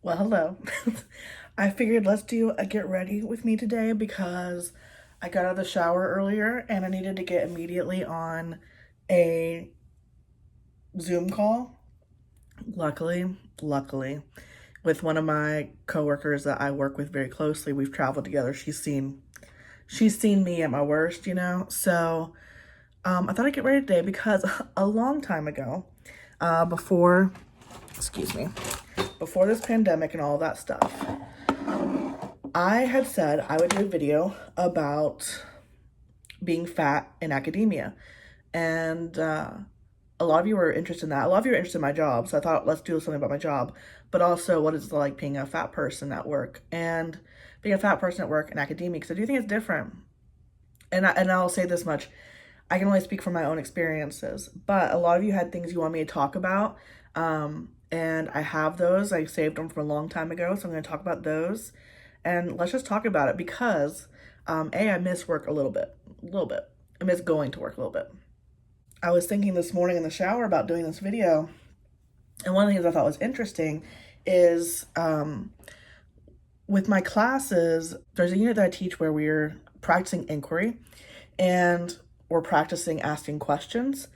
Well, hello. I figured let's do a get ready with me today because I got out of the shower earlier and I needed to get immediately on a Zoom call. Luckily, with one of my coworkers that I work with very closely. We've traveled together. She's seen me at my worst, you know. So I thought I'd get ready today because a long time ago, before excuse me, before this pandemic and all that stuff, I had said I would do a video about being fat in academia. And a lot of you were interested in that. A lot of you were interested in my job. So I thought, let's do something about my job. But also, what is it like being a fat person at work? And being a fat person at work in academia, because I do think it's different. And I'll say this much. I can only speak from my own experiences. But a lot of you had things you want me to talk about. And I have those. I saved them from a long time ago. So I'm going to talk about those. And let's just talk about it because, I miss work a little bit. I miss going to work a little bit. I was thinking this morning in the shower about doing this video, and one of the things I thought was interesting is with my classes, there's a unit that I teach where we're practicing inquiry and we're practicing asking questions.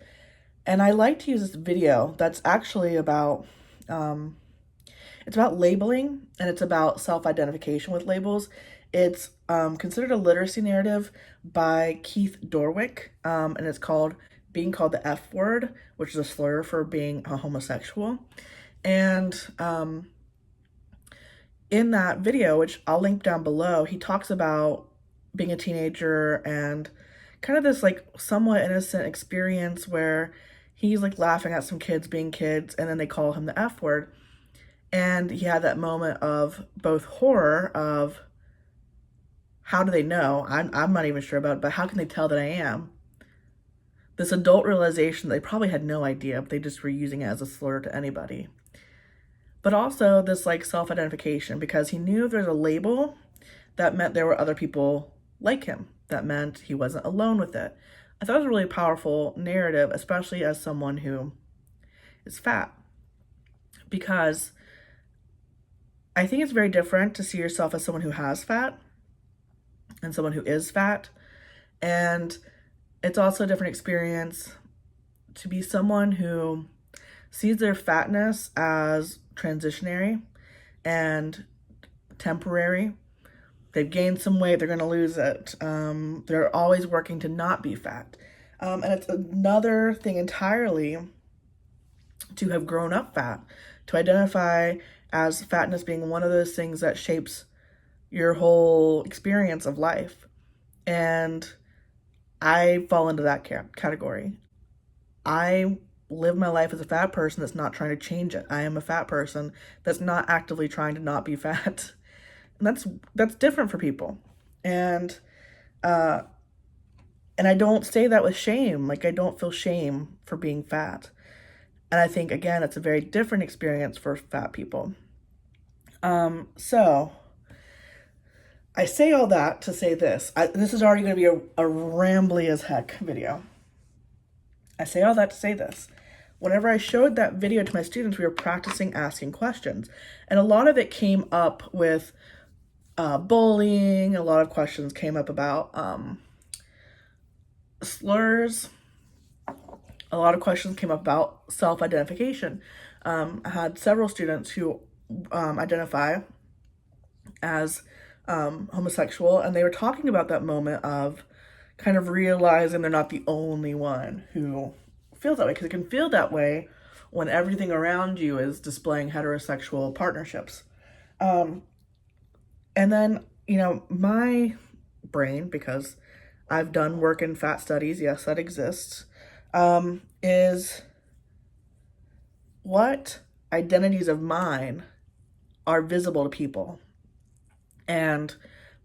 And I like to use this video that's actually about it's about labeling and it's about self-identification with labels. It's considered a literacy narrative by Keith Dorwick, and it's called being called the F word, which is a slur for being a homosexual. And in that video, which I'll link down below, he talks about being a teenager and kind of this like somewhat innocent experience where he's like laughing at some kids being kids and then they call him the F word. And he had that moment of both horror of how do they know? I'm not even sure about it, but how can they tell that I am? This adult realization they probably had no idea, but they just were using it as a slur to anybody. But also this like self-identification because he knew if there's a label, that meant there were other people like him. That meant he wasn't alone with it. I thought it was a really powerful narrative, especially as someone who is fat. Because I think it's very different to see yourself as someone who has fat and someone who is fat. And it's also a different experience to be someone who sees their fatness as transitionary and temporary. They've gained some weight, they're going to lose it. They're always working to not be fat. And it's another thing entirely to have grown up fat, to identify as fatness being one of those things that shapes your whole experience of life. And I fall into that category. I live my life as a fat person that's not trying to change it. I am a fat person that's not actively trying to not be fat. And that's different for people. And I don't say that with shame. Like I don't feel shame for being fat. And I think again it's a very different experience for fat people. So I say all that to say this. This is already going to be a rambly as heck video. I say all that to say this. Whenever I showed that video to my students, we were practicing asking questions. And a lot of it came up with bullying. A lot of questions came up about slurs. A lot of questions came up about self-identification. I had several students who identify as homosexual, and they were talking about that moment of kind of realizing they're not the only one who feels that way, because it can feel that way when everything around you is displaying heterosexual partnerships. And then, my brain, because I've done work in fat studies, yes, that exists, is what identities of mine are visible to people and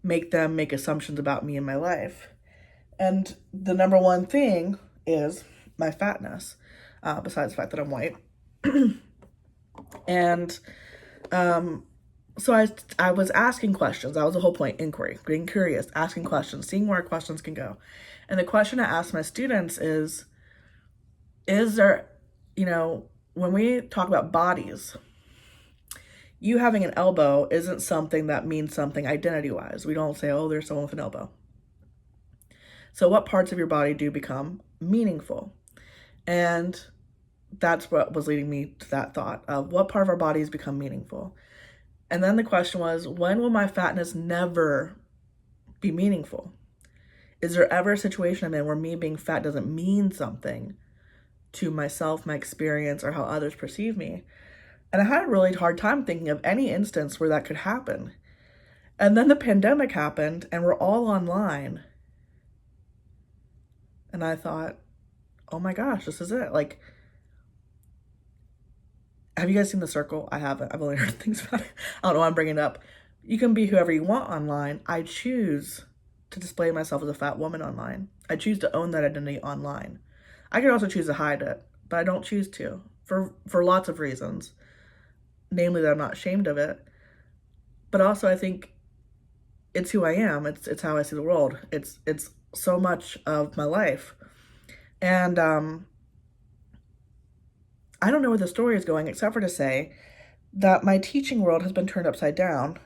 make them make assumptions about me and my life. And the number one thing is my fatness, besides the fact that I'm white. And so I was asking questions. That was the whole point, inquiry, being curious, asking questions, seeing where questions can go. And the question I ask my students is there, when we talk about bodies, you having an elbow isn't something that means something identity-wise. We don't say, oh, there's someone with an elbow. So what parts of your body do become meaningful? And that's what was leading me to that thought of what part of our bodies become meaningful. And then the question was, when will my fatness never be meaningful? Is there ever a situation I'm in where me being fat doesn't mean something to myself, my experience, or how others perceive me? And I had a really hard time thinking of any instance where that could happen. And then the pandemic happened and we're all online. And I thought, oh my gosh, this is it. Like, have you guys seen The Circle? I haven't. I've only heard things about it. I don't know why I'm bringing it up. You can be whoever you want online. I choose to display myself as a fat woman online. I choose to own that identity online. I could also choose to hide it, but I don't choose to for lots of reasons. Namely that I'm not ashamed of it. But also I think it's who I am. It's how I see the world. It's so much of my life. And I don't know where the story is going except for to say that my teaching world has been turned upside down.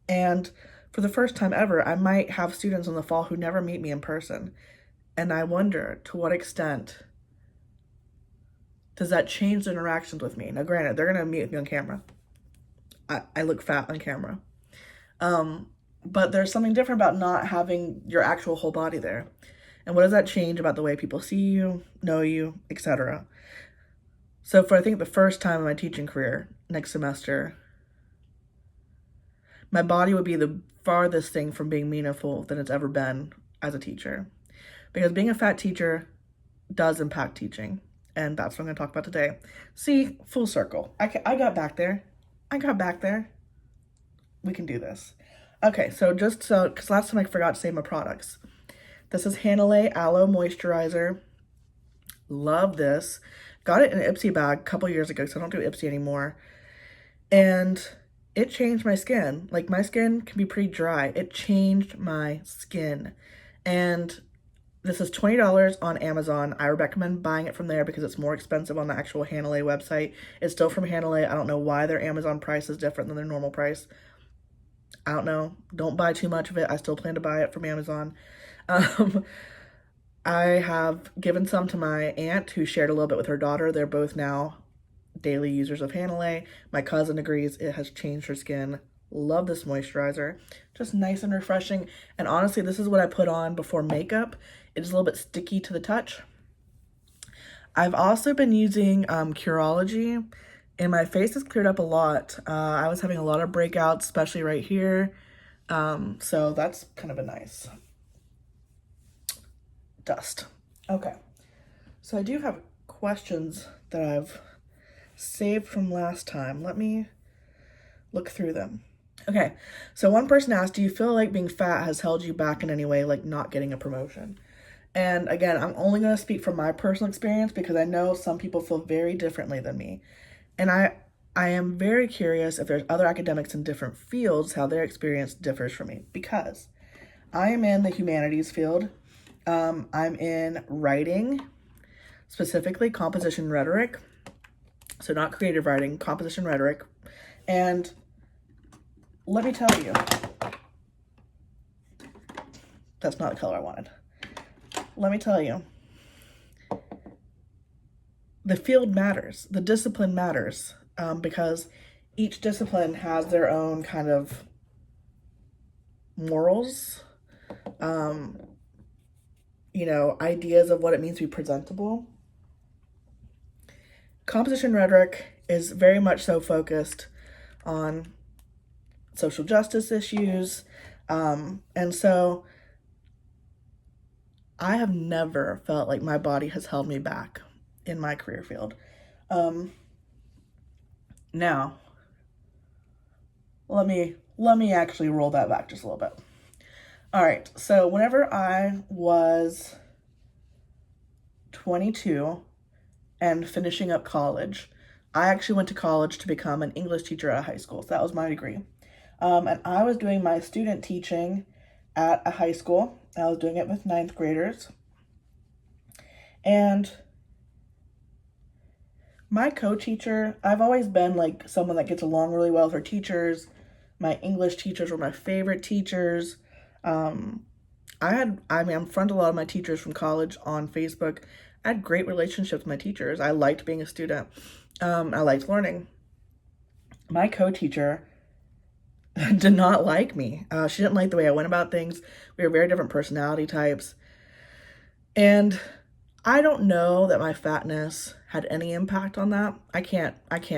And for the first time ever, I might have students in the fall who never meet me in person. And I wonder, to what extent does that change the interactions with me? Now, granted, they're going to meet with me on camera. I look fat on camera. But there's something different about not having your actual whole body there. And what does that change about the way people see you, know you, etc.? So for, I think, the first time in my teaching career, next semester, my body would be the farthest thing from being meaningful than it's ever been as a teacher. Because being a fat teacher does impact teaching. And that's what I'm going to talk about today. See, full circle. I got back there. We can do this. Okay, because last time I forgot to say my products. This is Hanalei Aloe Moisturizer. Love this. Got it in an Ipsy bag a couple years ago, so I don't do Ipsy anymore. And it changed my skin. Like, my skin can be pretty dry. It changed my skin. And this is $20 on Amazon. I recommend buying it from there because it's more expensive on the actual Hanalei website. It's still from Hanalei. I don't know why their Amazon price is different than their normal price. I don't know. Don't buy too much of it. I still plan to buy it from Amazon. I have given some to my aunt who shared a little bit with her daughter. They're both now daily users of Hanalei. My cousin agrees it has changed her skin. Love this moisturizer. Just nice and refreshing. And honestly, this is what I put on before makeup. It is a little bit sticky to the touch. I've also been using Curology, and my face has cleared up a lot. I was having a lot of breakouts, especially right here. So that's kind of a nice dust. Okay, so I do have questions that I've saved from last time. Let me look through them. Okay, so one person asked, do you feel like being fat has held you back in any way, like not getting a promotion? And again, I'm only going to speak from my personal experience because I know some people feel very differently than me. And I am very curious if there's other academics in different fields, how their experience differs from me, because I am in the humanities field. I'm in writing, specifically composition rhetoric. So not creative writing, composition rhetoric. And let me tell you, that's not the color I wanted. Let me tell you, the field matters, the discipline matters, because each discipline has their own kind of morals, ideas of what it means to be presentable. Composition rhetoric is very much so focused on social justice issues, and so I have never felt like my body has held me back in my career field. Now, let me actually roll that back just a little bit. All right, so whenever I was 22 and finishing up college, I actually went to college to become an English teacher at a high school. So that was my degree. And I was doing my student teaching at a high school. I was doing it with 9th graders. And My co-teacher, I've always been like someone that gets along really well with her teachers. My English teachers were my favorite teachers. Um, I'm friends with a lot of my teachers from college on Facebook. I had great relationships with my teachers. I liked being a student. I liked learning. My co-teacher did not like me. She didn't like the way I went about things. We were very different personality types. And I don't know that my fatness had any impact on that. I can't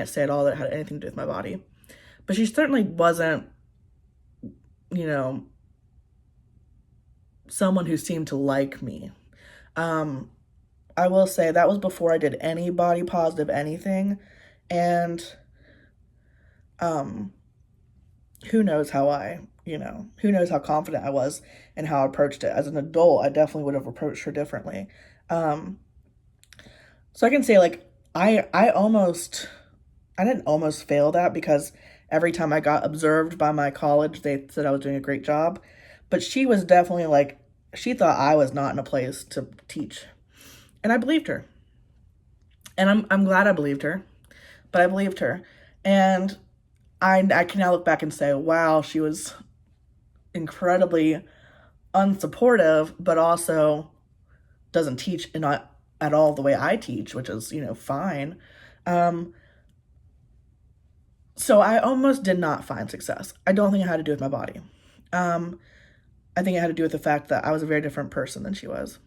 say at all that it had anything to do with my body. But she certainly wasn't, you know, someone who seemed to like me. Um, I will say that was before I did any body positive anything. And um, who knows how confident I was and how I approached it. As an adult, I definitely would have approached her differently. Um, so I can say like I didn't almost fail that because every time I got observed by my college, they said I was doing a great job. But she was definitely like, she thought I was not in a place to teach. And I believed her. And I'm glad I believed her, but I believed her. And I can now look back and say, wow, she was incredibly unsupportive, but also doesn't teach in not at all the way I teach, which is, fine. Um, so I almost did not find success. I don't think it had to do with my body. Um, I think it had to do with the fact that I was a very different person than she was.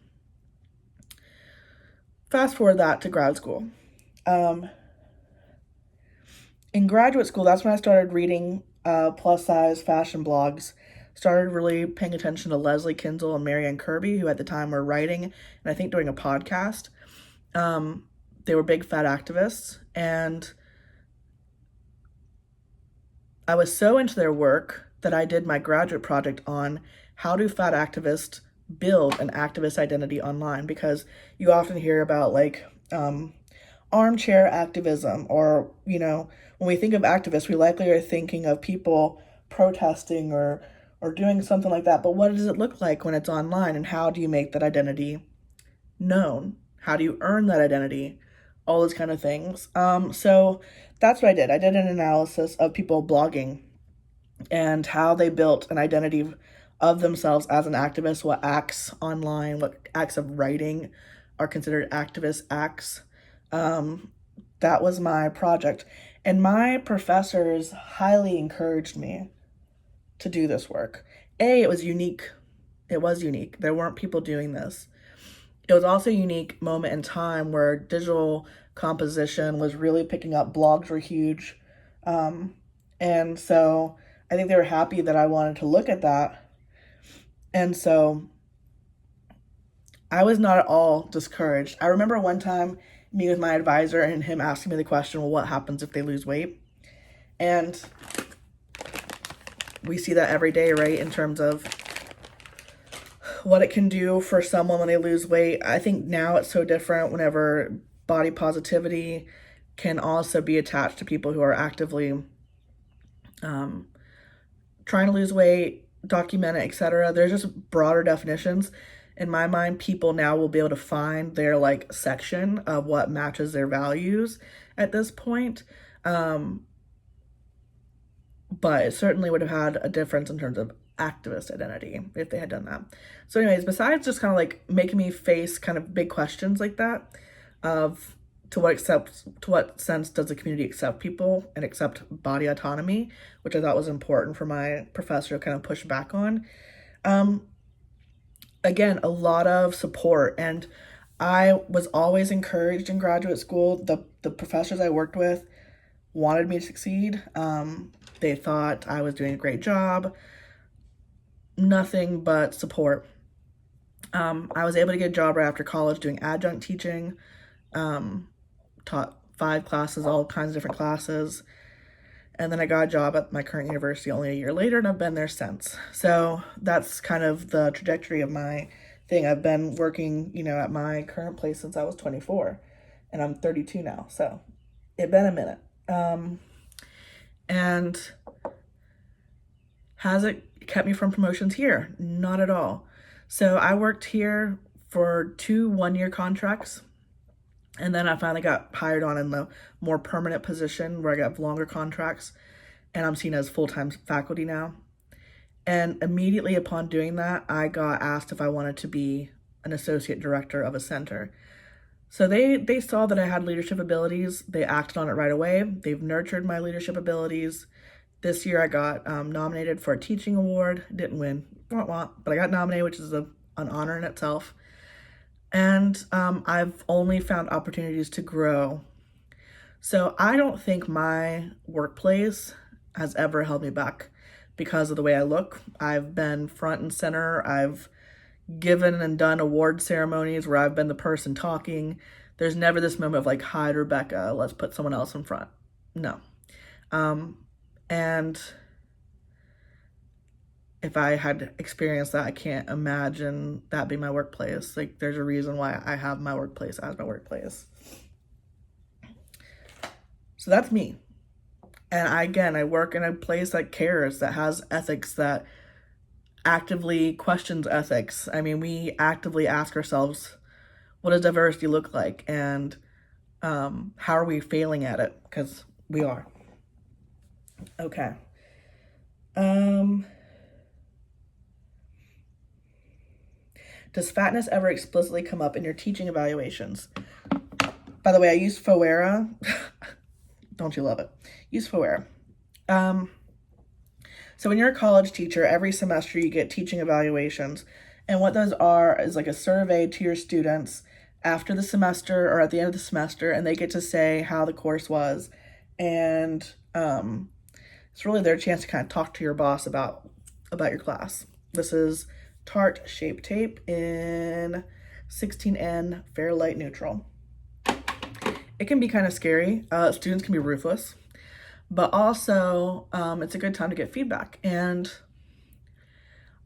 Fast forward that to grad school. Um, in graduate school, that's when I started reading plus size fashion blogs. Started really paying attention to Leslie Kinzel and Marianne Kirby, who at the time were writing and I think doing a podcast. They were big fat activists, and I was so into their work that I did my graduate project on how do fat activists build an activist identity online, because you often hear about like armchair activism, or when we think of activists, we likely are thinking of people protesting or doing something like that. But what does it look like when it's online, and how do you make that identity known? How do you earn that identity? All those kind of things. So that's what I did. I did an analysis of people blogging and how they built an identity of themselves as an activist, what acts online, what acts of writing are considered activist acts. That was my project. And my professors highly encouraged me to do this work. It was unique. It was unique. There weren't people doing this. It was also a unique moment in time where digital composition was really picking up. Blogs were huge. And so I think they were happy that I wanted to look at that. And so I was not at all discouraged. I remember one time me with my advisor and him asking me the question, well, what happens if they lose weight? And we see that every day, right? In terms of what it can do for someone when they lose weight. I think now it's so different whenever body positivity can also be attached to people who are actively trying to lose weight, document it, etc. There's just broader definitions. In my mind, people now will be able to find their like section of what matches their values at this point. But it certainly would have had a difference in terms of activist identity if they had done that. So anyways, besides just kind of like making me face kind of big questions like that of to what sense does the community accept people and accept body autonomy, which I thought was important for my professor to kind of push back on. Again, a lot of support, and I was always encouraged in graduate school. The professors I worked with wanted me to succeed. They thought I was doing a great job. Nothing but support. I was able to get a job right after college doing adjunct teaching. Taught 5 classes, all kinds of different classes. And then I got a job at my current university only a year later, and I've been there since. So that's kind of the trajectory of my thing. I've been working, at my current place since I was 24, and I'm 32 now. So it's been a minute. And has it kept me from promotions here? Not at all. So I worked here for 2 one-year contracts. And then I finally got hired on in the more permanent position where I got longer contracts and I'm seen as full-time faculty now. And immediately upon doing that, I got asked if I wanted to be an associate director of a center. So they saw that I had leadership abilities. They acted on it right away. They've nurtured my leadership abilities. This year I got nominated for a teaching award. Didn't win, but I got nominated, which is an honor in itself. And I've only found opportunities to grow. So I don't think my workplace has ever held me back because of the way I look. I've been front and center. I've given and done award ceremonies where I've been the person talking. There's never this moment of like, hi, Rebecca, let's put someone else in front. No. And if I had experienced that, I can't imagine that being my workplace. Like, there's a reason why I have my workplace as my workplace. So that's me. And I work in a place that cares, that has ethics, that actively questions ethics. I mean, we actively ask ourselves, what does diversity look like? And how are we failing at it? Because we are. Okay. Does fatness ever explicitly come up in your teaching evaluations? By the way, I use FOERA. Don't you love it? Use FOERA. So when you're a college teacher, every semester you get teaching evaluations. And what those are is like a survey to your students after the semester or at the end of the semester, and they get to say how the course was. And it's really their chance to kind of talk to your boss about your class. This is Tarte Shape Tape in 16N Fair Light Neutral. It can be kind of scary. Students can be ruthless, but also it's a good time to get feedback. And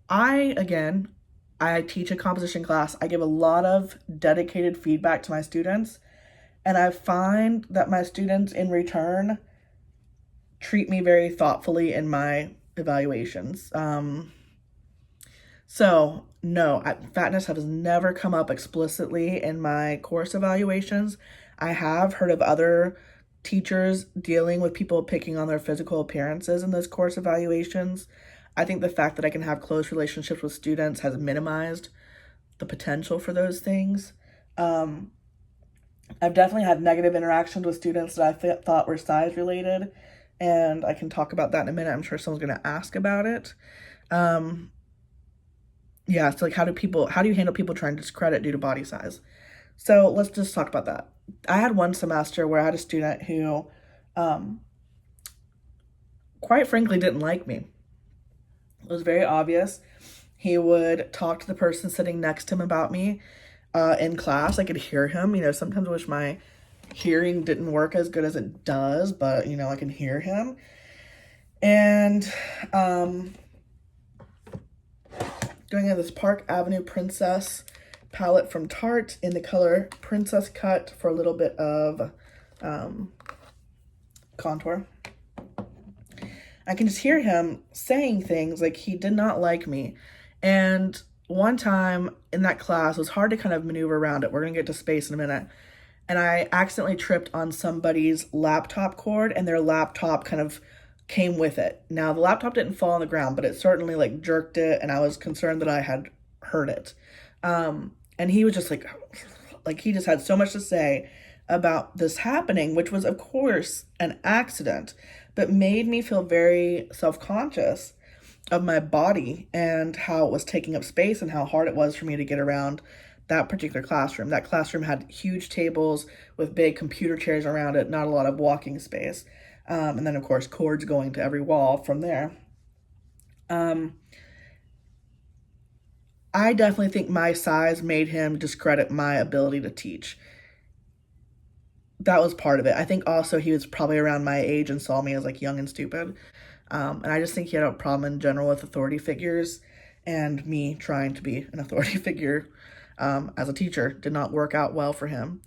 I teach a composition class. I give a lot of dedicated feedback to my students, and I find that my students in return treat me very thoughtfully in my evaluations. So no, fatness has never come up explicitly in my course evaluations. I have heard of other teachers dealing with people picking on their physical appearances in those course evaluations. I think the fact that I can have close relationships with students has minimized the potential for those things. I've definitely had negative interactions with students that I thought were size related, and I can talk about that in a minute. I'm sure someone's going to ask about it. Yeah, so like how do you handle people trying to discredit due to body size? So let's just talk about that. I had one semester where I had a student who, quite frankly, didn't like me. It was very obvious. He would talk to the person sitting next to him about me in class. I could hear him. Sometimes I wish my hearing didn't work as good as it does, but, I can hear him. And going in this Park Avenue Princess palette from Tarte in the color Princess Cut for a little bit of contour. I can just hear him saying things like he did not like me. And one time in that class, it was hard to kind of maneuver around it. We're going to get to space in a minute. And I accidentally tripped on somebody's laptop cord, and their laptop kind of came with it. Now, the laptop didn't fall on the ground, but it certainly like jerked it, and I was concerned that I had hurt it. And he was just like he just had so much to say about this happening, which was, of course, an accident, but made me feel very self-conscious of my body and how it was taking up space and how hard it was for me to get around that particular classroom. That classroom had huge tables with big computer chairs around it, not a lot of walking space. And then, of course, cords going to every wall from there. I definitely think my size made him discredit my ability to teach. That was part of it. I think also he was probably around my age and saw me as like young and stupid. And I just think he had a problem in general with authority figures, and me trying to be an authority figure as a teacher did not work out well for him.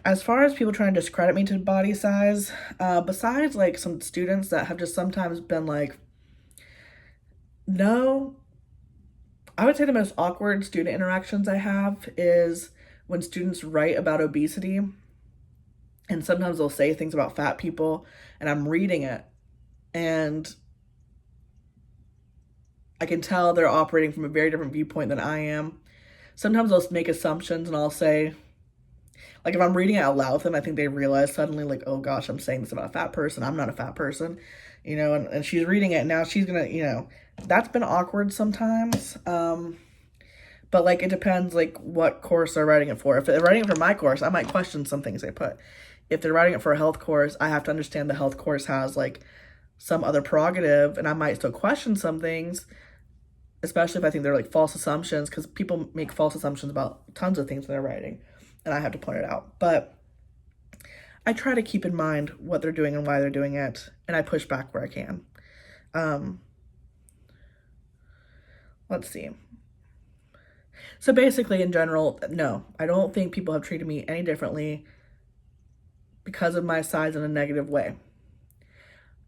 As far as people trying to discredit me to body size, besides like some students that have just sometimes been like, no, I would say the most awkward student interactions I have is when students write about obesity, and sometimes they'll say things about fat people, and I'm reading it, and I can tell they're operating from a very different viewpoint than I am. Sometimes I'll make assumptions and I'll say, like if I'm reading it out loud with them, I think they realize suddenly, like, oh gosh, I'm saying this about a fat person. I'm not a fat person, and she's reading it and now she's gonna, that's been awkward sometimes. But like it depends like what course they're writing it for. If they're writing it for my course, I might question some things they put. If they're writing it for a health course, I have to understand the health course has like some other prerogative, and I might still question some things, especially if I think they're like false assumptions, because people make false assumptions about tons of things when they're writing, and I have to point it out. But I try to keep in mind what they're doing and why they're doing it, and I push back where I can. Let's see. So basically, in general, no, I don't think people have treated me any differently because of my size in a negative way.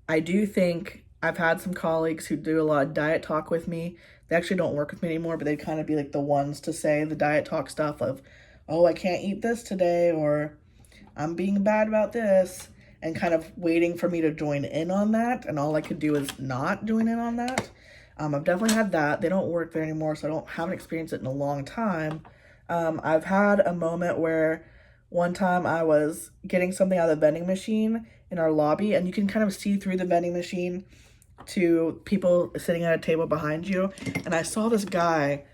I do think I've had some colleagues who do a lot of diet talk with me. They actually don't work with me anymore, but they'd kind of be like the ones to say the diet talk stuff of, oh, I can't eat this today, or I'm being bad about this, and kind of waiting for me to join in on that. And all I could do is not join in on that. I've definitely had that. They don't work there anymore, so haven't experienced it in a long time. I've had a moment where one time I was getting something out of the vending machine in our lobby, and you can kind of see through the vending machine to people sitting at a table behind you. And I saw this guy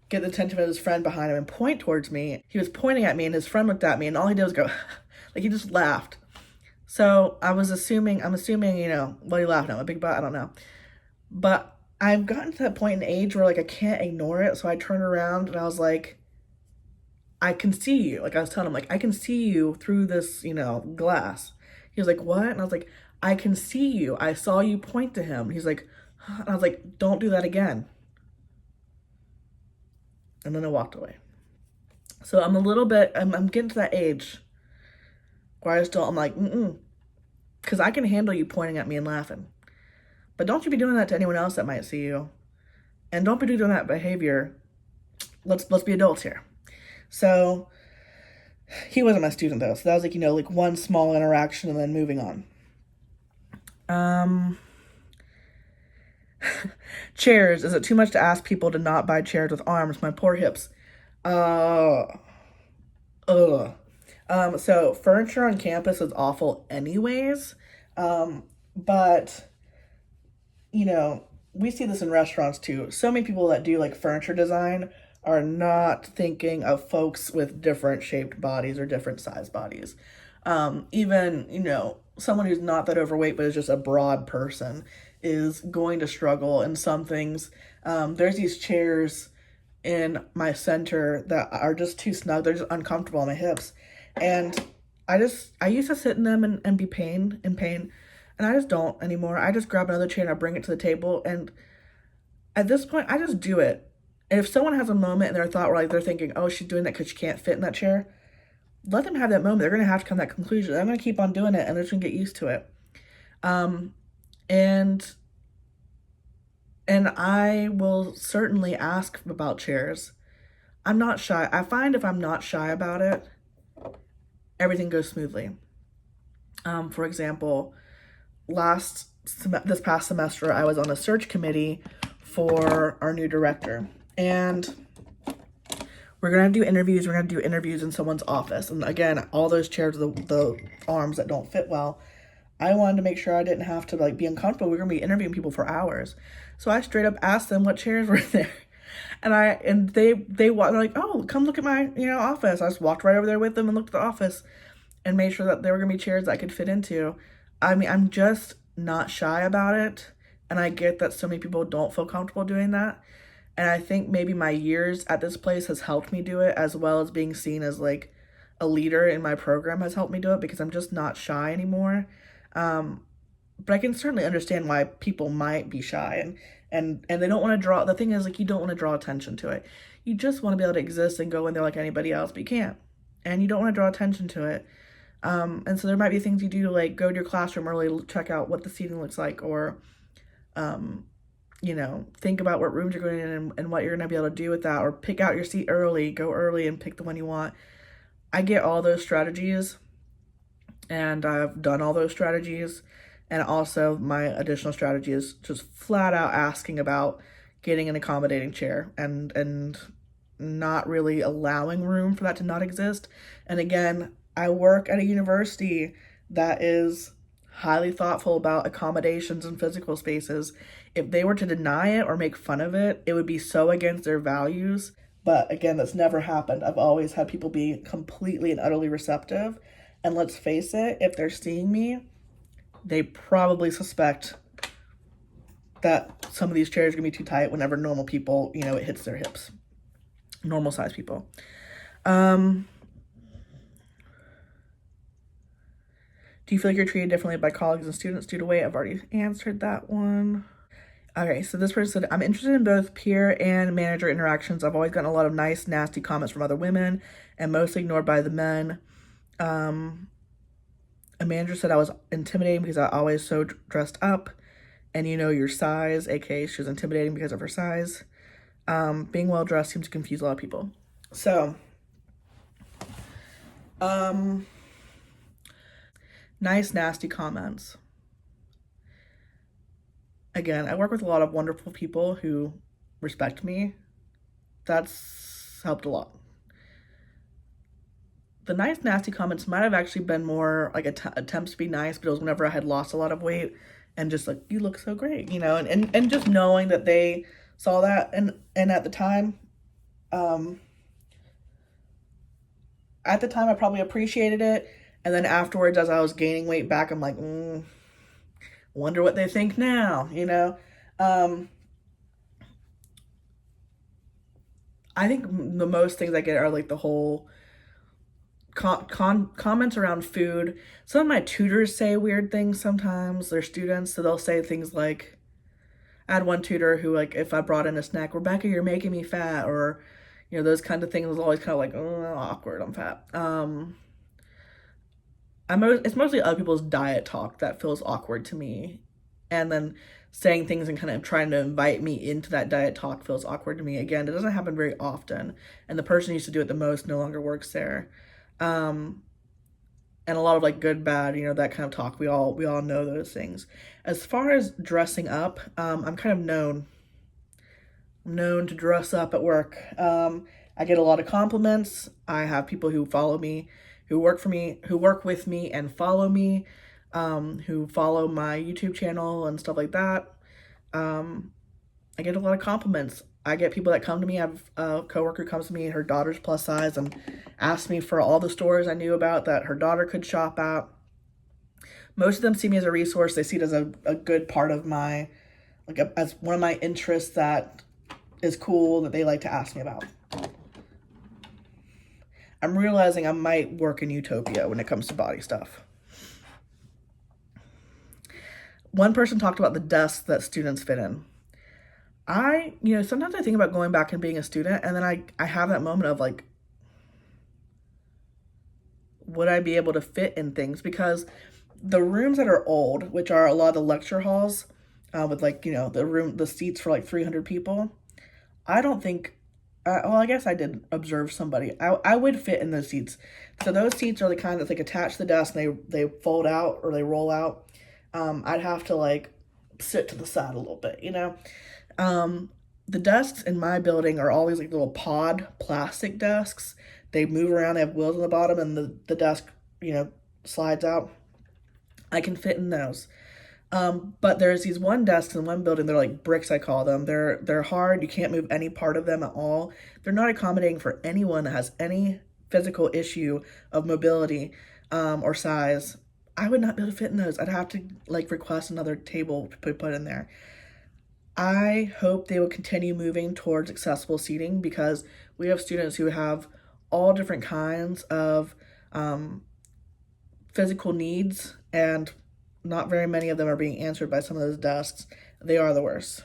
get the attention of his friend behind him and point towards me. He was pointing at me, and his friend looked at me, and all he did was go, like he just laughed. So I'm assuming, what are you laughing at? A big butt? I don't know. But I've gotten to that point in age where like I can't ignore it. So I turned around and I was like, I can see you. Like I was telling him, like, I can see you through this, glass. He was like, what? And I was like, I can see you. I saw you point to him. He's like, huh? And I was like, don't do that again. And then I walked away. So I'm getting to that age where I'm like, because I can handle you pointing at me and laughing. But don't you be doing that to anyone else that might see you. And don't be doing that behavior. Let's be adults here. So he wasn't my student though. So that was like one small interaction and then moving on. Chairs. Is it too much to ask people to not buy chairs with arms? My poor hips. So furniture on campus is awful anyways. But we see this in restaurants too. So many people that do like furniture design are not thinking of folks with different shaped bodies or different size bodies. Even, someone who's not that overweight but is just a broad person is going to struggle in some things. There's these chairs in my center that are just too snug. They're just uncomfortable on my hips. And I used to sit in them and be in pain. And I just don't anymore. I just grab another chair and I bring it to the table. And at this point, I just do it. And if someone has a moment in their thought where they're thinking, oh, she's doing that because she can't fit in that chair, let them have that moment. They're going to have to come to that conclusion. I'm going to keep on doing it and they're just going to get used to it. And I will certainly ask about chairs. I'm not shy. I find if I'm not shy about it, everything goes smoothly. For example, this past semester, I was on a search committee for our new director, and we're gonna do interviews. We're gonna do interviews in someone's office, and again, all those chairs, the arms that don't fit well. I wanted to make sure I didn't have to be uncomfortable. We're gonna be interviewing people for hours, so I straight up asked them what chairs were there, and they're like, oh, come look at my office. I just walked right over there with them and looked at the office, and made sure that there were gonna be chairs that I could fit into. I mean, I'm just not shy about it. And I get that so many people don't feel comfortable doing that. And I think maybe my years at this place has helped me do it, as well as being seen as like a leader in my program has helped me do it, because I'm just not shy anymore. But I can certainly understand why people might be shy and they don't want to draw. The thing is, you don't want to draw attention to it. You just want to be able to exist and go in there like anybody else, but you can't. And you don't want to draw attention to it. And so there might be things you do to go to your classroom early, check out what the seating looks like, or, think about what rooms you're going in and what you're going to be able to do with that, or pick out your seat early, go early and pick the one you want. I get all those strategies, and I've done all those strategies. And also my additional strategy is just flat out asking about getting an accommodating chair and not really allowing room for that to not exist. And again, I work at a university that is highly thoughtful about accommodations and physical spaces. If they were to deny it or make fun of it, it would be so against their values. But again, that's never happened. I've always had people be completely and utterly receptive. And let's face it, if they're seeing me, they probably suspect that some of these chairs are gonna be too tight whenever normal people, it hits their hips. Normal size people. Do you feel like you're treated differently by colleagues and students due to weight? I've already answered that one. Okay, so this person said, I'm interested in both peer and manager interactions. I've always gotten a lot of nice, nasty comments from other women and mostly ignored by the men. A manager said I was intimidating because I always so dressed up and your size, aka she was intimidating because of her size. Being well dressed seems to confuse a lot of people. So, nice, nasty comments. Again, I work with a lot of wonderful people who respect me. That's helped a lot. The nice, nasty comments might have actually been more like attempts to be nice, but it was whenever I had lost a lot of weight and just like, you look so great, and just knowing that they saw that. And at the time I probably appreciated it. And then afterwards, as I was gaining weight back, I'm like, wonder what they think now, I think the most things I get are like the whole comments around food. Some of my tutors say weird things sometimes. They're students, so they'll say things like, I had one tutor who, like, if I brought in a snack, Rebecca, you're making me fat, or, those kind of things was always kind of like, awkward, I'm fat. It's mostly other people's diet talk that feels awkward to me. And then saying things and kind of trying to invite me into that diet talk feels awkward to me. Again, it doesn't happen very often. And the person who used to do it the most no longer works there. And a lot of like good, bad, that kind of talk. We all know those things. As far as dressing up, I'm kind of known to dress up at work. I get a lot of compliments. I have people who follow me, who work with me and follow me, who follow my YouTube channel and stuff like that. I get a lot of compliments. I get people that come to me. I have a coworker who comes to me, her daughter's plus size, and asks me for all the stores I knew about that her daughter could shop at. Most of them see me as a resource. They see it as a good part of my, as one of my interests that is cool that they like to ask me about. I'm realizing I might work in utopia when it comes to body stuff. One person talked about the desks that students fit in. Sometimes I think about going back and being a student, and then I have that moment of like, would I be able to fit in things? Because the rooms that are old, which are a lot of the lecture halls, with the seats for like 300 people, I don't think, I guess I did observe somebody. I would fit in those seats. So those seats are the kind that's like attached to the desk and they fold out or they roll out. I'd have to like sit to the side a little bit, The desks in my building are always like little pod plastic desks. They move around, they have wheels on the bottom, and the desk, slides out. I can fit in those. But there's these one desks in one building, they're like bricks, I call them. They're hard, you can't move any part of them at all. They're not accommodating for anyone that has any physical issue of mobility, or size. I would not be able to fit in those. I'd have to like request another table to put in there. I hope they will continue moving towards accessible seating because we have students who have all different kinds of physical needs, and not very many of them are being answered by some of those desks. They are the worst.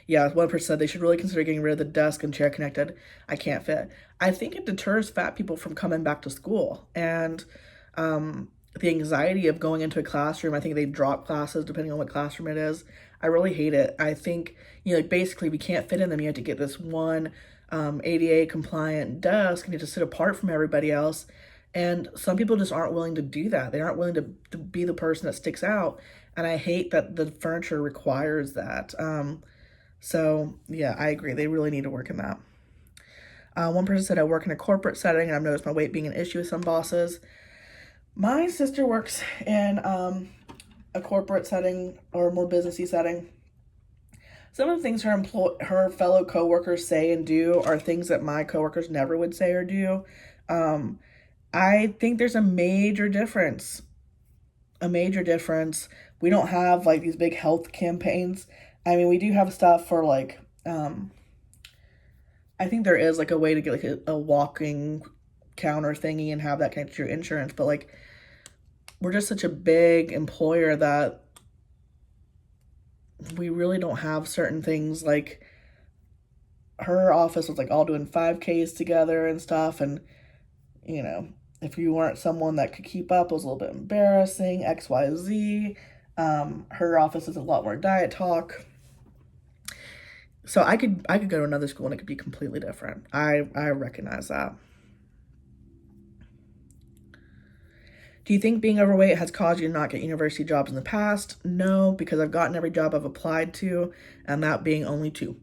Yeah, one person said they should really consider getting rid of the desk and chair connected. I can't fit. I think it deters fat people from coming back to school. And the anxiety of going into a classroom. I think they drop classes depending on what classroom it is. I really hate it. I think, like basically we can't fit in them. You have to get this one ADA compliant desk and you have to sit apart from everybody else. And some people just aren't willing to do that. They aren't willing to be the person that sticks out. And I hate that the furniture requires that. So yeah, I agree. They really need to work in that. One person said, I work in a corporate setting and I've noticed my weight being an issue with some bosses. My sister works in a corporate setting or a more businessy setting. Some of the things her fellow coworkers say and do are things that my coworkers never would say or do. I think there's a major difference. A major difference. We don't have like these big health campaigns. I mean, we do have stuff for like, I think there is like a way to get like a walking counter thingy and have that connected to your insurance, but like we're just such a big employer that we really don't have certain things. Like her office was like all doing 5Ks together and stuff, and if you weren't someone that could keep up, it was a little bit embarrassing, XYZ. Her office is a lot more diet talk. So I could go to another school and it could be completely different. I recognize that. Do you think being overweight has caused you to not get university jobs in the past? No, because I've gotten every job I've applied to, and that being only 2.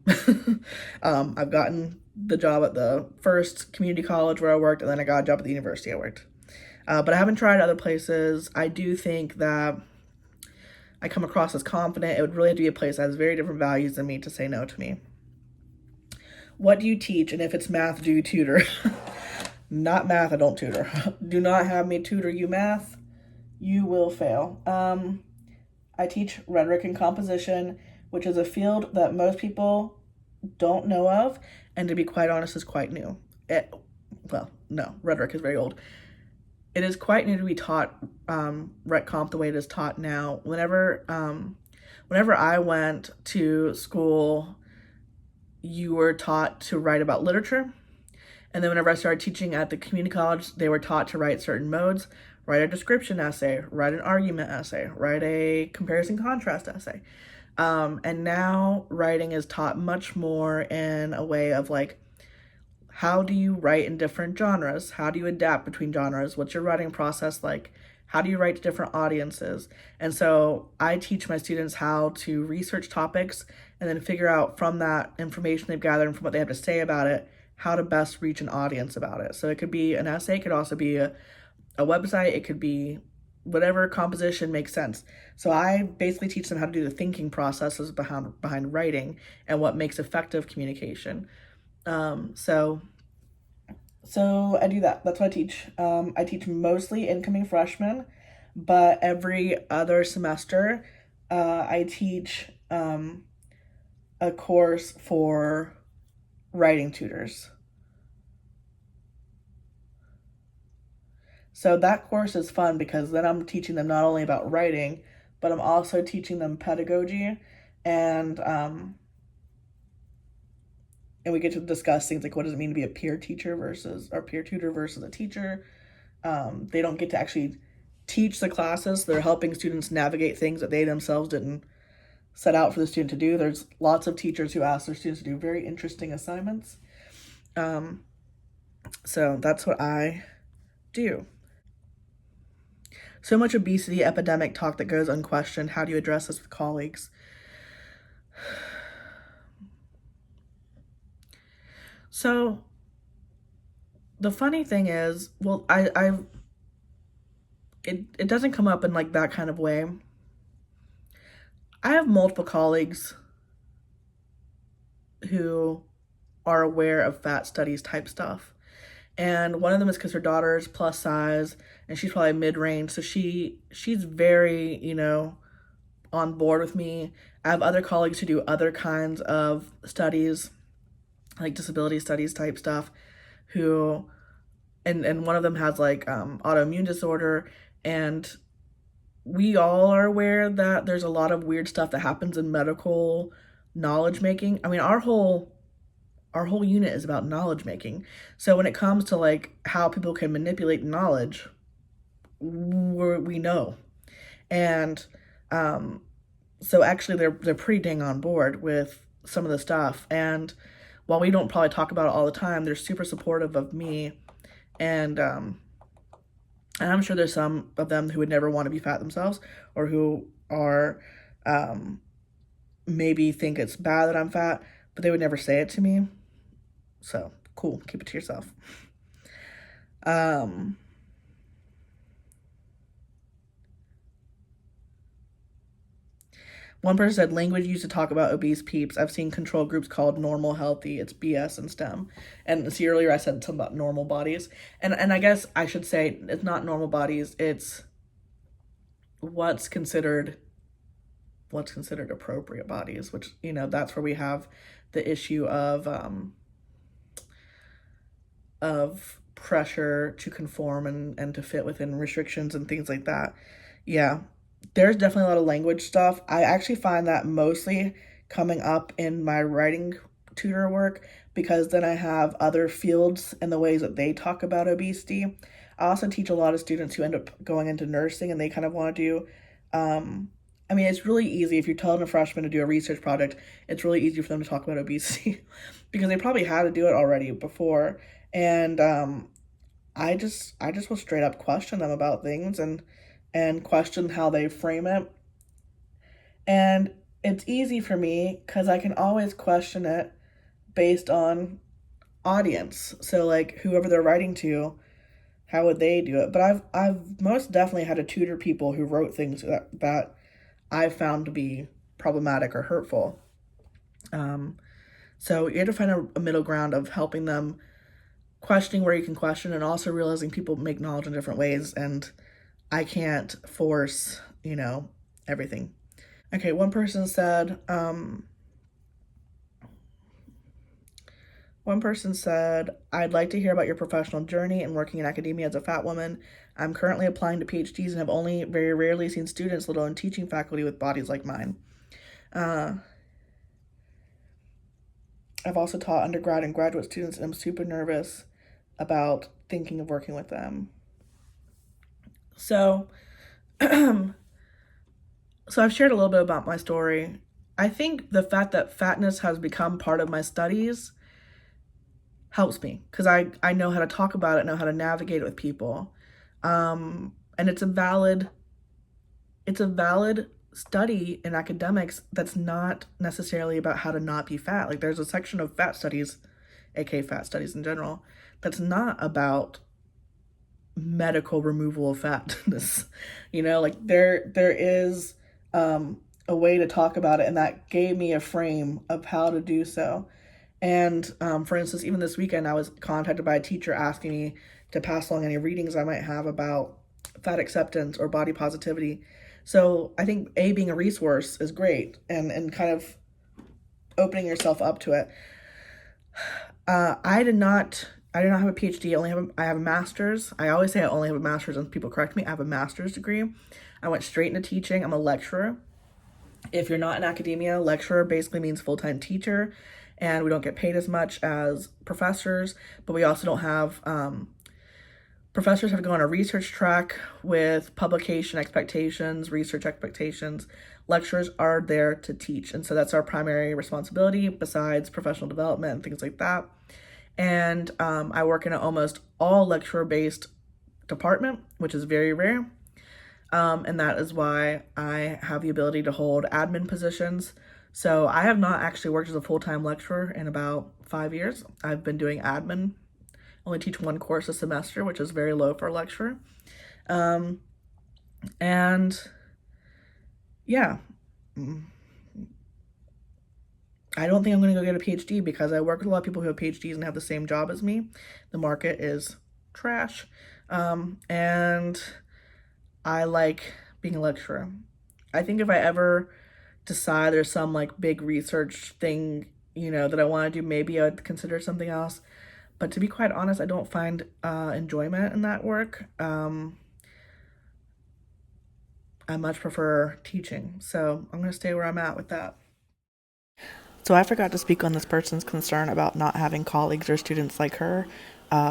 I've gotten the job at the first community college where I worked, and then I got a job at the university I worked. But I haven't tried other places. I do think that I come across as confident. It would really have to be a place that has very different values than me to say no to me. What do you teach? And if it's math, do you tutor? Not math, I don't tutor. Do not have me tutor you math. You will fail. I teach rhetoric and composition, which is a field that most people don't know of, and to be quite honest, is quite new. No, rhetoric is very old. It is quite new to be taught rhet comp the way it is taught now. Whenever I went to school, you were taught to write about literature. And then whenever I started teaching at the community college, they were taught to write certain modes, write a description essay, write an argument essay, write a comparison contrast essay. And now writing is taught much more in a way of like, how do you write in different genres? How do you adapt between genres? What's your writing process like? How do you write to different audiences? And so I teach my students how to research topics and then figure out from that information they've gathered and from what they have to say about it, how to best reach an audience about it. So it could be an essay, it could also be a website, it could be whatever composition makes sense. So I basically teach them how to do the thinking processes behind writing and what makes effective communication. So I do that. That's what I teach. I teach mostly incoming freshmen, but every other semester, I teach a course for writing tutors. So that course is fun because then I'm teaching them not only about writing, but I'm also teaching them pedagogy, and we get to discuss things like what does it mean to be a peer tutor versus a teacher. They don't get to actually teach the classes. They're helping students navigate things that they themselves didn't set out for the student to do. There's lots of teachers who ask their students to do very interesting assignments. So that's what I do. So much obesity epidemic talk that goes unquestioned. How do you address this with colleagues? So the funny thing is, well, it doesn't come up in like that kind of way. I have multiple colleagues who are aware of fat studies type stuff. And one of them is because her daughter is plus size and she's probably mid-range. So she's very, on board with me. I have other colleagues who do other kinds of studies, like disability studies type stuff, who, and one of them has like autoimmune disorder, and we all are aware that there's a lot of weird stuff that happens in medical knowledge making. I mean, our whole unit is about knowledge making. So when it comes to like how people can manipulate knowledge, we know. And um, so actually they're pretty dang on board with some of the stuff. And while we don't probably talk about it all the time, they're super supportive of me. And and I'm sure there's some of them who would never want to be fat themselves, or who are um, maybe think it's bad that I'm fat, but they would never say it to me. So cool, keep it to yourself. Um, One person said language used to talk about obese peeps. I've seen control groups called normal healthy. It's BS in STEM. And see, earlier I said something about normal bodies. And I guess I should say it's not normal bodies, it's what's considered appropriate bodies, which, that's where we have the issue of pressure to conform and to fit within restrictions and things like that. Yeah, there's definitely a lot of language stuff. I actually find that mostly coming up in my writing tutor work, because then I have other fields and the ways that they talk about obesity. I also teach a lot of students who end up going into nursing, and they kind of want to do I mean, it's really easy if you're telling a freshman to do a research project, it's really easy for them to talk about obesity because they probably had to do it already before. And I just will straight up question them about things, and question how they frame it. And it's easy for me because I can always question it based on audience. So like whoever they're writing to, how would they do it? But I've most definitely had to tutor people who wrote things that I found to be problematic or hurtful. Um, so you have to find a middle ground of helping them, questioning where you can question, and also realizing people make knowledge in different ways, and I can't force, everything. Okay, one person said, I'd like to hear about your professional journey and working in academia as a fat woman. I'm currently applying to PhDs and have only very rarely seen students, let alone teaching faculty, with bodies like mine. Uh, I've also taught undergrad and graduate students, and I'm super nervous about thinking of working with them. So, so I've shared a little bit about my story. I think the fact that fatness has become part of my studies helps me because I know how to talk about it, know how to navigate it with people. And it's a valid study in academics that's not necessarily about how to not be fat. Like there's a section of fat studies, aka fat studies in general, that's not about medical removal of fatness. Like there is a way to talk about it, and that gave me a frame of how to do so. And for instance, even this weekend, I was contacted by a teacher asking me to pass along any readings I might have about fat acceptance or body positivity. So I think being a resource is great, and kind of opening yourself up to it. I did not have a PhD. I have a master's. I always say I only have a master's, and people correct me. I have a master's degree. I went straight into teaching. I'm a lecturer. If you're not in academia, lecturer basically means full-time teacher, and we don't get paid as much as professors, but we also don't have professors have to go on a research track with publication expectations, research expectations. Lecturers are there to teach, and so that's our primary responsibility besides professional development and things like that. And I work in an almost all lecturer-based department, which is very rare. And that is why I have the ability to hold admin positions. So I have not actually worked as a full-time lecturer in about 5 years. I've been doing admin, only teach one course a semester, which is very low for a lecturer. Um, and yeah, I don't think I'm going to go get a PhD because I work with a lot of people who have PhDs and have the same job as me. The market is trash. And I like being a lecturer. I think if I ever decide there's some like big research thing, that I want to do, maybe I'd consider something else. But to be quite honest, I don't find enjoyment in that work. I much prefer teaching. So I'm going to stay where I'm at with that. So I forgot to speak on this person's concern about not having colleagues or students like her.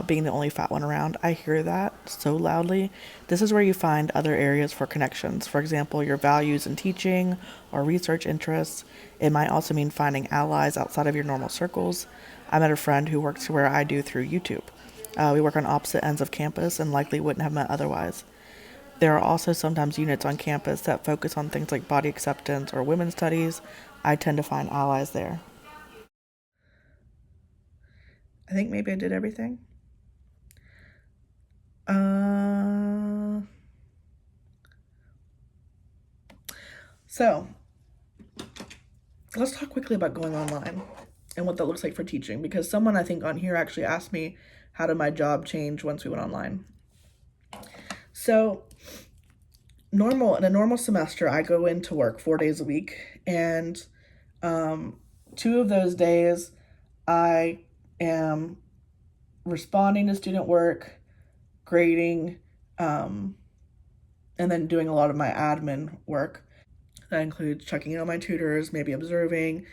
being the only fat one around. I hear that so loudly. This is where you find other areas for connections. For example, your values in teaching or research interests. It might also mean finding allies outside of your normal circles. I met a friend who works where I do through YouTube. We work on opposite ends of campus and likely wouldn't have met otherwise. There are also sometimes units on campus that focus on things like body acceptance or women's studies. I tend to find allies there. I think maybe I did everything. Uh, so let's talk quickly about going online and what that looks like for teaching, because someone I think on here actually asked me, how did my job change once we went online? So in a normal semester, I go into work 4 days a week, and 2 of those days I am responding to student work, grading, and then doing a lot of my admin work. That includes checking in on my tutors, maybe observing,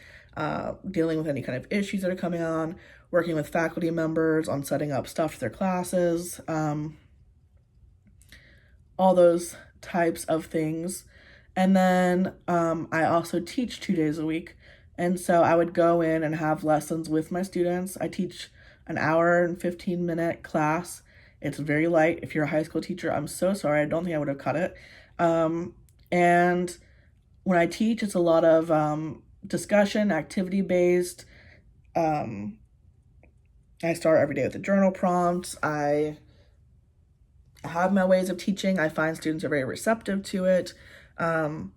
dealing with any kind of issues that are coming on, working with faculty members on setting up stuff for their classes, all those types of things. And then I also teach 2 days a week. And so I would go in and have lessons with my students. I teach an hour and 15-minute class. It's very light. If you're a high school teacher, I'm so sorry. I don't think I would have cut it. And when I teach, it's a lot of discussion, activity-based. I start every day with a journal prompt. I have my ways of teaching. I find students are very receptive to it. It's a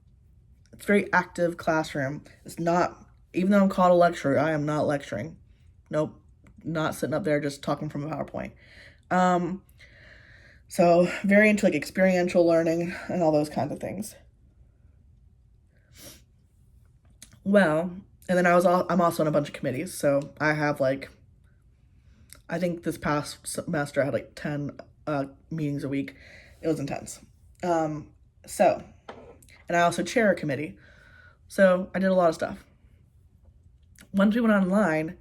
very active classroom. It's not, even though I'm called a lecturer, I am not lecturing. Nope, not sitting up there just talking from a PowerPoint. So very into like experiential learning and all those kinds of things. Well, and then I'm also on a bunch of committees. So I have like, I think this past semester I had like 10 meetings a week. It was intense. So, and I also chair a committee. So I did a lot of stuff. Once we went online,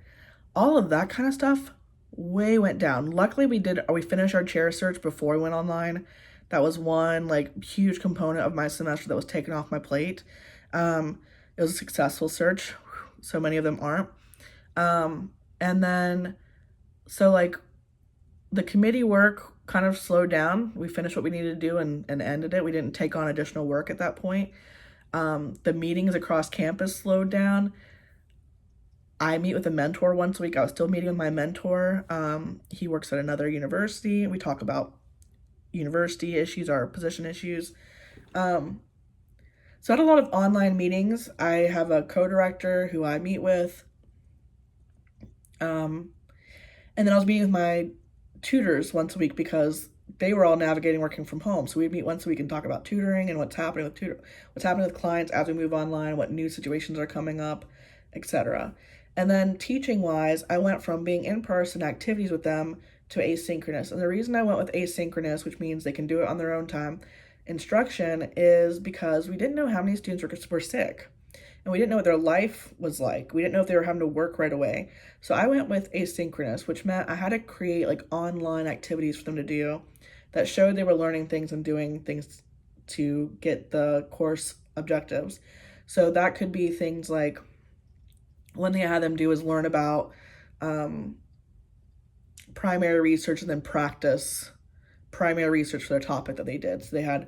all of that kind of stuff way went down. Luckily we finished our chair search before we went online. That was one like huge component of my semester that was taken off my plate. It was a successful search. So many of them aren't. And then, so like the committee work kind of slowed down. We finished what we needed to do and ended it. We didn't take on additional work at that point. The meetings across campus slowed down. I meet with a mentor once a week. I was still meeting with my mentor. He works at another university. We talk about university issues, our position issues. So I had a lot of online meetings. I have a co-director who I meet with. And then I was meeting with my tutors once a week because they were all navigating working from home. So we'd meet once a week and talk about tutoring and what's happening with clients as we move online, what new situations are coming up, etc. And then teaching wise, I went from being in-person activities with them to asynchronous. And the reason I went with asynchronous, which means they can do it on their own time, instruction, is because we didn't know how many students were sick. And we didn't know what their life was like. We didn't know if they were having to work right away. So I went with asynchronous, which meant I had to create like online activities for them to do that showed they were learning things and doing things to get the course objectives. So that could be things like, one thing I had them do is learn about primary research and then practice primary research for their topic that they did. So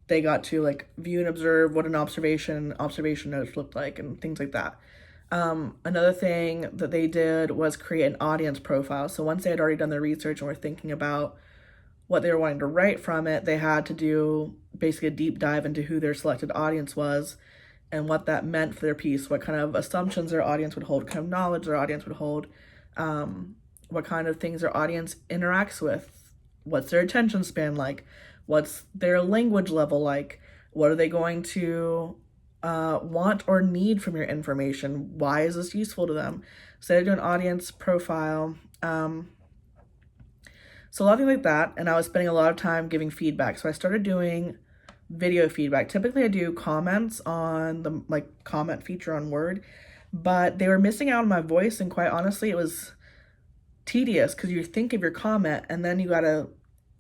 they got to like view and observe what an observation notes looked like and things like that. Another thing that they did was create an audience profile. So once they had already done their research and were thinking about what they were wanting to write from it, they had to do basically a deep dive into who their selected audience was and what that meant for their piece, what kind of assumptions their audience would hold, what kind of knowledge their audience would hold, what kind of things their audience interacts with, what's their attention span like, what's their language level like, what are they going to want or need from your information, why is this useful to them. So I do an audience profile. So a lot of things like that, and I was spending a lot of time giving feedback. So I started doing video feedback. Typically I do comments on the like comment feature on Word, but they were missing out on my voice, and quite honestly, it was tedious because you think of your comment and then you gotta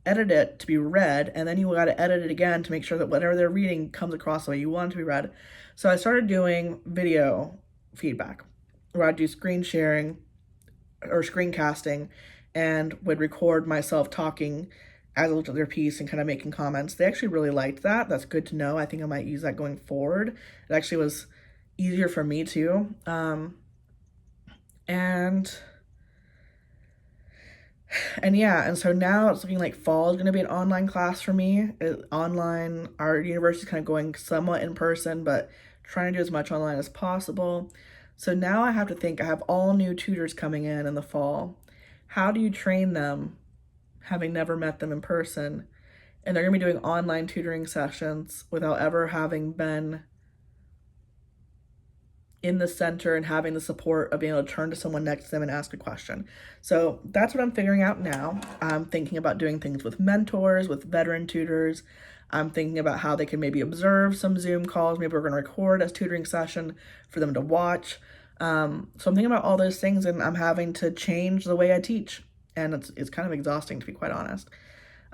edit it to be read, and then you gotta edit it again to make sure that whatever they're reading comes across the way you want it to be read. So I started doing video feedback where I'd do screen sharing or screencasting and would record myself talking as I looked at their piece and kind of making comments. They actually really liked that. That's good to know. I think I might use that going forward. It actually was easier for me too. And yeah, and so now it's looking like fall is going to be an online class for me. Online, our university is kind of going somewhat in person, but trying to do as much online as possible. So now I have to think, I have all new tutors coming in the fall. How do you train them, having never met them in person? And they're going to be doing online tutoring sessions without ever having been in the center and having the support of being able to turn to someone next to them and ask a question. So that's what I'm figuring out now. I'm thinking about doing things with mentors, with veteran tutors. I'm thinking about how they can maybe observe some Zoom calls. Maybe we're going to record a tutoring session for them to watch. So I'm thinking about all those things, and I'm having to change the way I teach. And it's kind of exhausting, to be quite honest.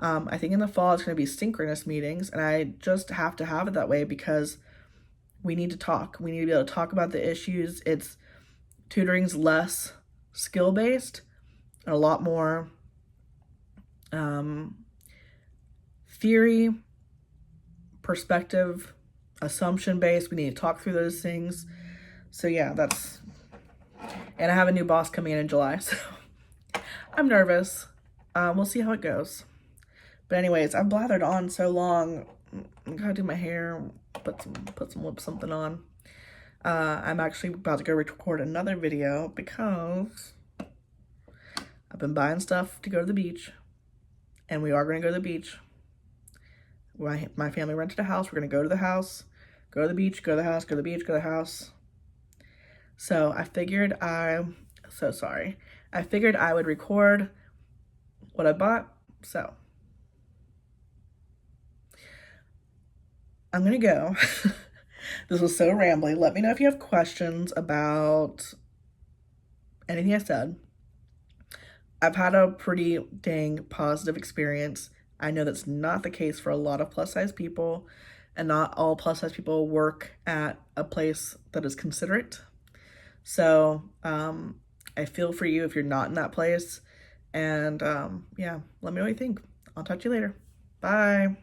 I think in the fall it's going to be synchronous meetings, and I just have to have it that way because we need to talk. We need to be able to talk about the issues. Tutoring's less skill-based and a lot more theory, perspective, assumption-based. We need to talk through those things. So yeah, and I have a new boss coming in July, so I'm nervous. We'll see how it goes. But anyways, I've blathered on so long. I gotta do my hair, put some lip something on. I'm actually about to go record another video because I've been buying stuff to go to the beach, and we are going to go to the beach. My family rented a house. We're going to go to the house, go to the beach, go to the house, go to the beach, go to the house. So I figured I would record what I bought. So I'm gonna go. This was so rambly. Let me know if you have questions about anything I said. I've had a pretty dang positive experience. I know that's not the case for a lot of plus size people, and not all plus size people work at a place that is considerate. So I feel for you if you're not in that place. And yeah, let me know what you think. I'll talk to you later. Bye.